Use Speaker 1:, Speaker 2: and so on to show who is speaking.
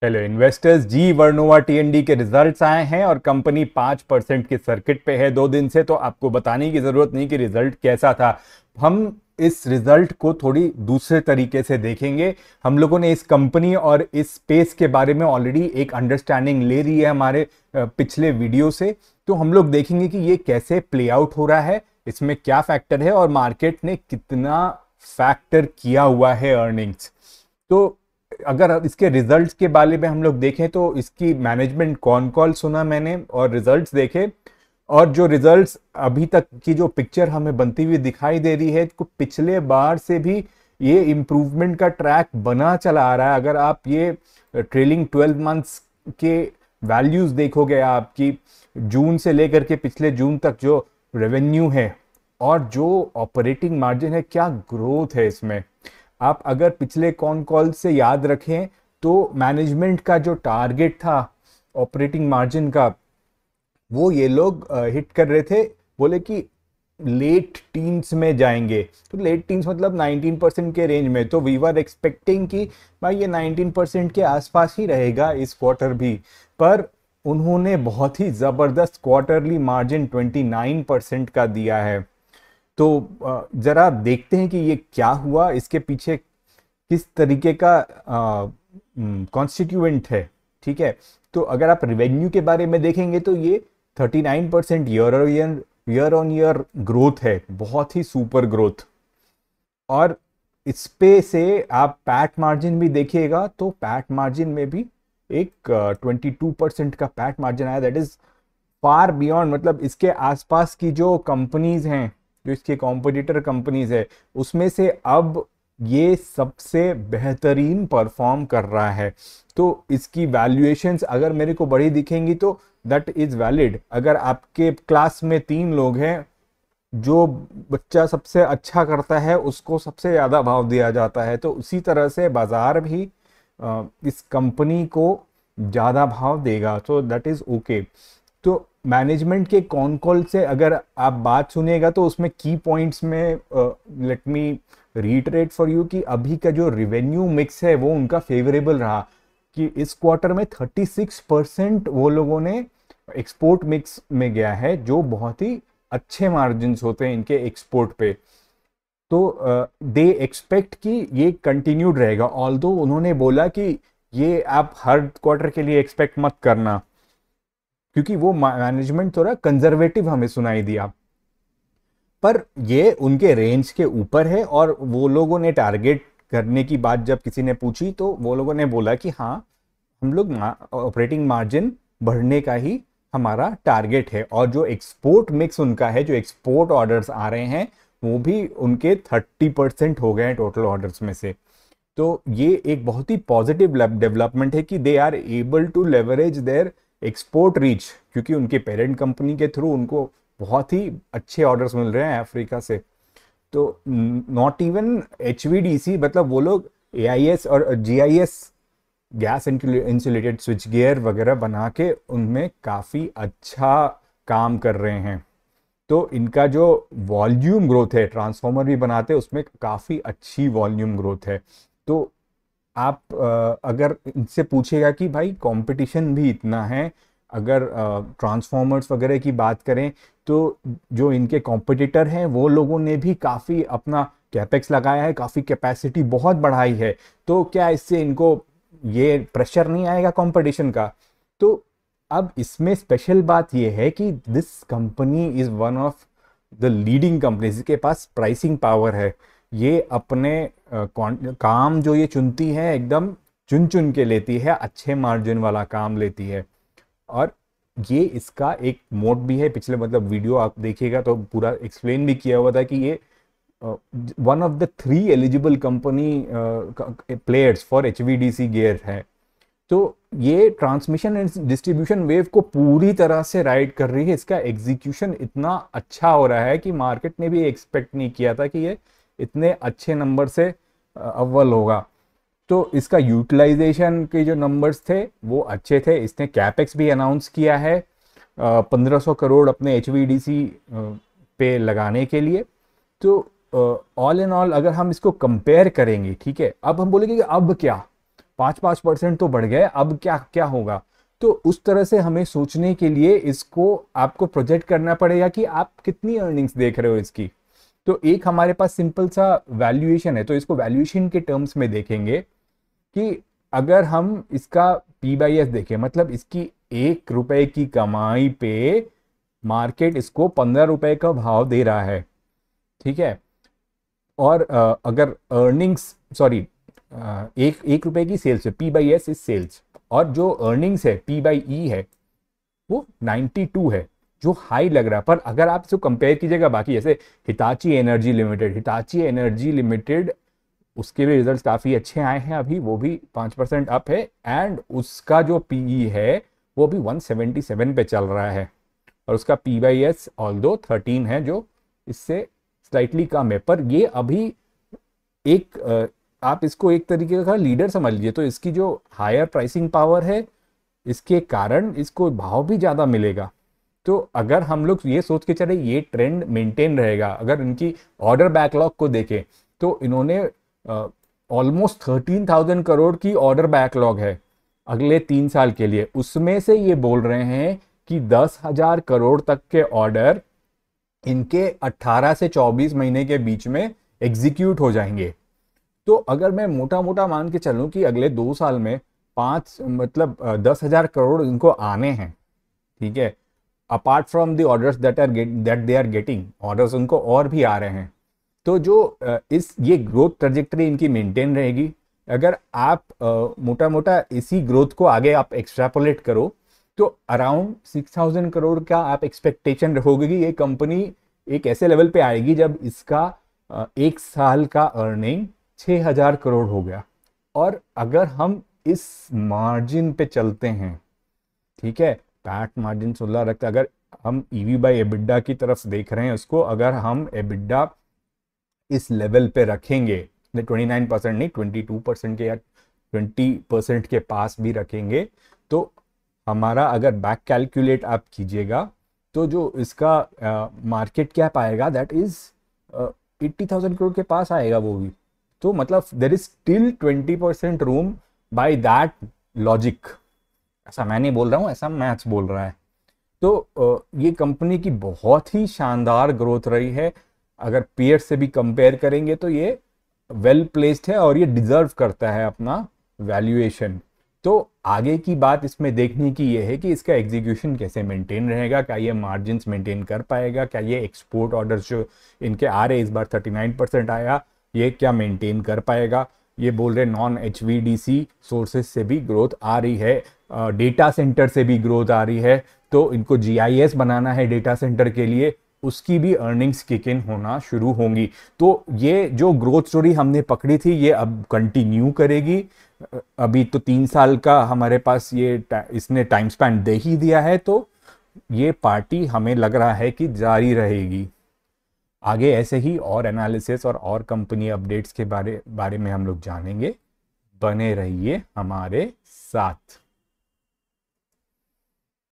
Speaker 1: Hello investors जी, Vernova टीएनडी के results आए हैं और कंपनी 5% के सर्किट पे है 2 दिन से। तो आपको बताने की जरूरत नहीं कि रिजल्ट कैसा था। हम इस रिजल्ट को थोड़ी दूसरे तरीके से देखेंगे। हम लोगों ने इस कंपनी और इस स्पेस के बारे में ऑलरेडी एक अंडरस्टैंडिंग ले ली है हमारे पिछले वीडियो से। तो हम लोग देखेंगे कि ये कैसे प्ले आउट हो रहा है, इसमें क्या फैक्टर है और मार्केट ने कितना फैक्टर किया हुआ है अर्निंग्स। तो अगर इसके रिजल्ट्स के बारे में हम लोग देखें तो इसकी मैनेजमेंट कॉन कॉल सुना मैंने और रिजल्ट्स देखे, और जो रिजल्ट्स अभी तक की जो पिक्चर हमें बनती हुई दिखाई दे रही है तो पिछले बार से भी ये इम्प्रूवमेंट का ट्रैक बना चला आ रहा है। अगर आप ये ट्रेलिंग 12 मंथ्स के वैल्यूज देखोगे, आपकी जून से लेकर के पिछले जून तक जो रेवेन्यू है और जो ऑपरेटिंग मार्जिन है, क्या ग्रोथ है इसमें। आप अगर पिछले कॉन कॉल से याद रखें तो मैनेजमेंट का जो टारगेट था ऑपरेटिंग मार्जिन का, वो ये लोग हिट कर रहे थे। बोले कि लेट टीन्स में जाएंगे, तो लेट टीन्स मतलब 19% के रेंज में। तो वी वर एक्सपेक्टिंग कि भाई ये 19% के आसपास ही रहेगा इस क्वार्टर भी, पर उन्होंने बहुत ही जबरदस्त क्वार्टरली मार्जिन 29% का दिया है। तो जरा देखते हैं कि ये क्या हुआ, इसके पीछे किस तरीके का कॉन्स्टिट्यूएंट है। ठीक है, तो अगर आप रेवेन्यू के बारे में देखेंगे तो ये 39% ईयर ऑन ईयर ग्रोथ है, बहुत ही सुपर ग्रोथ। और इस पे से आप पैट मार्जिन भी देखिएगा तो पैट मार्जिन में भी एक 22% का पैट मार्जिन आया। दैट इज फार बियॉन्ड, मतलब इसके आसपास की जो कंपनीज हैं, जो इसके कॉम्पिटिटर कंपनीज है, उसमें से अब ये सबसे बेहतरीन परफॉर्म कर रहा है। तो इसकी वैल्यूएशंस अगर मेरे को बड़ी दिखेंगी तो दैट इज वैलिड। अगर आपके क्लास में 3 लोग हैं, जो बच्चा सबसे अच्छा करता है उसको सबसे ज्यादा भाव दिया जाता है, तो उसी तरह से बाजार भी इस कंपनी को ज्यादा भाव देगा। तो दैट इज ओके। तो मैनेजमेंट के कॉन कॉल से अगर आप बात सुनिएगा तो उसमें की पॉइंट्स में let me reiterate for you कि अभी का जो रिवेन्यू मिक्स है वो उनका फेवरेबल रहा, कि इस क्वार्टर में 36% वो लोगों ने एक्सपोर्ट मिक्स में गया है, जो बहुत ही अच्छे मार्जिन होते हैं इनके एक्सपोर्ट पे। तो दे एक्सपेक्ट कि ये कंटिन्यूड रहेगा। ऑल्दो उन्होंने बोला कि ये आप हर क्वार्टर के लिए एक्सपेक्ट मत करना, क्योंकि वो मैनेजमेंट थोड़ा कंजर्वेटिव हमें सुनाई दिया। पर ये उनके रेंज के ऊपर है, और वो लोगों ने टारगेट करने की बात जब किसी ने पूछी तो वो लोगों ने बोला कि हाँ, हम लोग ऑपरेटिंग मार्जिन बढ़ने का ही हमारा टारगेट है। और जो एक्सपोर्ट मिक्स उनका है, जो एक्सपोर्ट ऑर्डर्स आ रहे हैं, वो भी उनके 30% हो गए हैं टोटल ऑर्डर्स में से। तो ये एक बहुत ही पॉजिटिव डेवलपमेंट है कि they are able to leverage their export reach, क्योंकि उनके पेरेंट कंपनी के थ्रू उनको बहुत ही अच्छे ऑर्डर्स मिल रहे हैं अफ्रीका से। तो नॉट इवन एचवीडीसी, मतलब वो लोग एआईएस और GIS gas insulated switch gear वगैरह बना के उनमें काफ़ी अच्छा काम कर रहे हैं। तो इनका जो वॉल्यूम ग्रोथ है, ट्रांसफॉर्मर भी बनाते हैं, उसमें काफ़ी अच्छी वॉल्यूम ग्रोथ है। तो आप अगर इनसे पूछेगा कि भाई कंपटीशन भी इतना है, अगर ट्रांसफॉर्मर्स वगैरह की बात करें तो जो इनके कॉम्पिटिटर हैं वो लोगों ने भी काफ़ी अपना कैपेक्स लगाया है, काफ़ी कैपेसिटी बहुत बढ़ाई है। तो क्या इससे इनको ये प्रेशर नहीं आएगा कंपटीशन का। तो अब इसमें स्पेशल बात यह है कि this company is one of the leading companies, इसके पास प्राइसिंग पावर है। ये अपने काम जो ये चुनती है एकदम चुन चुन के लेती है, अच्छे मार्जिन वाला काम लेती है। और ये इसका एक मोड भी है, पिछले मतलब वीडियो आप देखिएगा तो पूरा एक्सप्लेन भी किया हुआ था कि ये one of the 3 eligible company players for HVDC gear है। तो ये ट्रांसमिशन एंड डिस्ट्रीब्यूशन वेव को पूरी तरह से राइड कर रही है। इसका एग्जीक्यूशन इतना अच्छा हो रहा है कि मार्केट ने भी एक्सपेक्ट नहीं किया था कि ये इतने अच्छे नंबर से अव्वल होगा। तो इसका यूटिलाइजेशन के जो नंबर्स थे वो अच्छे थे। इसने कैपेक्स भी अनाउंस किया है 1500 करोड़ अपने एचवीडीसी पे लगाने के लिए। तो ऑल इन ऑल अगर हम इसको कंपेयर करेंगे, ठीक है, अब हम बोलेंगे कि अब क्या, 5% तो बढ़ गए, अब क्या क्या होगा। तो उस तरह से हमें सोचने के लिए इसको आपको प्रोजेक्ट करना पड़ेगा कि आप कितनी अर्निंग्स देख रहे हो इसकी। तो एक हमारे पास सिंपल सा वैल्यूएशन है, तो इसको वैल्यूएशन के टर्म्स में देखेंगे कि अगर हम इसका पी बाई एस देखें, मतलब इसकी 1 रुपए की कमाई पे मार्केट इसको 15 रुपए का भाव दे रहा है, ठीक है। और अगर अर्निंग्स, सॉरी, एक रुपए की सेल्स है, P by S is sales, और जो अर्निंग्स है पी बाई ई है वो 92 है, जो हाई लग रहा है। पर अगर आप इसको कंपेयर कीजिएगा बाकी, जैसे हिताची एनर्जी लिमिटेड, उसके भी रिजल्ट्स काफ़ी अच्छे आए हैं अभी, वो भी 5% अप है, एंड उसका जो पीई है वो भी 177 पे चल रहा है, और उसका पी बाई एस ऑल्दो 13 है, जो इससे स्लाइटली कम है। पर ये अभी एक आप इसको एक तरीके का लीडर समझ लीजिए, तो इसकी जो हायर प्राइसिंग पावर है, इसके कारण इसको भाव भी ज़्यादा मिलेगा। तो अगर हम लोग ये सोच के चले ये ट्रेंड मेंटेन रहेगा, अगर इनकी ऑर्डर बैकलॉग को देखें तो इन्होंने ऑलमोस्ट 13,000 करोड़ की ऑर्डर बैकलॉग है अगले 3 साल के लिए। उसमें से ये बोल रहे हैं कि 10,000 करोड़ तक के ऑर्डर इनके 18 से 24 महीने के बीच में एग्जीक्यूट हो जाएंगे। तो अगर मैं मोटा मोटा मान के चलूं कि अगले 2 साल में 10,000 करोड़ इनको आने हैं, ठीक है, apart from the orders that they are getting, orders उनको और भी आ रहे हैं। तो जो ये ग्रोथ ट्रेजेक्टरी इनकी मेंटेन रहेगी। अगर आप मोटा मोटा इसी ग्रोथ को आगे आप एक्सट्रापोलेट करो तो अराउंड 6,000 करोड़ का आप एक्सपेक्टेशन रखोगे कि ये कंपनी एक ऐसे लेवल पे आएगी जब इसका 1 साल का अर्निंग 6,000 करोड़ हो गया। और अगर हम इस मार्जिन पे चलते हैं, ठीक है, पैट मार्जिन 16 रखते, अगर हम ईवी बाय एबिडा की तरफ देख रहे हैं उसको, अगर हम एबिडा इस लेवल पे रखेंगे, 29% नहीं 22% के या 20% के पास भी रखेंगे, तो हमारा अगर बैक कैलकुलेट आप कीजिएगा तो जो इसका मार्केट कैप आएगा दैट इज 80,000 करोड़ के पास आएगा वो भी। तो मतलब there is still 20% room by that logic. ऐसा मैं नहीं बोल रहा हूँ, ऐसा मैथ्स बोल रहा है। तो ये कंपनी की बहुत ही शानदार ग्रोथ रही है। अगर पीयर से भी कंपेयर करेंगे तो ये वेल प्लेस्ड है और ये डिजर्व करता है अपना वैल्यूएशन। तो आगे की बात इसमें देखने की ये है कि इसका एग्जीक्यूशन कैसे मेंटेन रहेगा, क्या ये मार्जिन्स मेंटेन कर पाएगा, क्या ये एक्सपोर्ट ऑर्डर्स जो इनके आ रहे, इस बार 39% आया, ये क्या मेंटेन कर पाएगा। ये बोल रहे नॉन HVDC सोर्सेज से भी ग्रोथ आ रही है, डेटा सेंटर से भी ग्रोथ आ रही है, तो इनको GIS बनाना है डेटा सेंटर के लिए, उसकी भी अर्निंग्स किक इन होना शुरू होंगी। तो ये जो ग्रोथ स्टोरी हमने पकड़ी थी ये अब कंटिन्यू करेगी। अभी तो 3 साल का हमारे पास ये इसने टाइम स्पैन दे ही दिया है, तो ये पार्टी हमें लग रहा है कि जारी रहेगी। आगे ऐसे ही और एनालिसिस और कंपनी अपडेट्स के बारे में हम लोग जानेंगे। बने रहिए हमारे साथ।